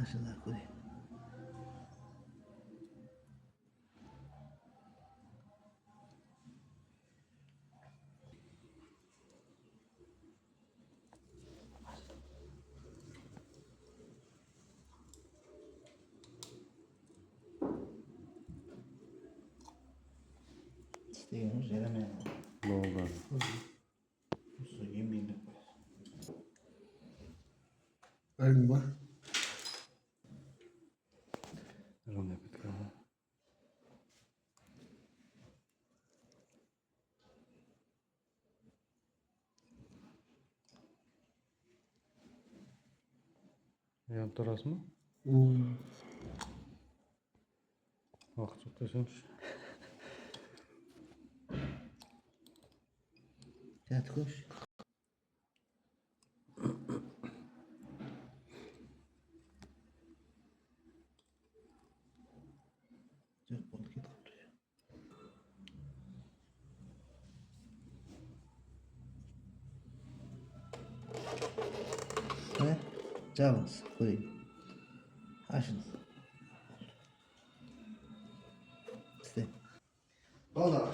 Aşağıda koyayım. İstediğimiz yere mi? Ne oldu abi? Bu su yemeğini koyuyorsun. Aynı bak. Ron yapıt ama. Yan taras mı? Bak çok taşınmış. Sen koş. Çok bol git kutuya. Ne? Cevaz koyayım. Aşın. İşte. Valla.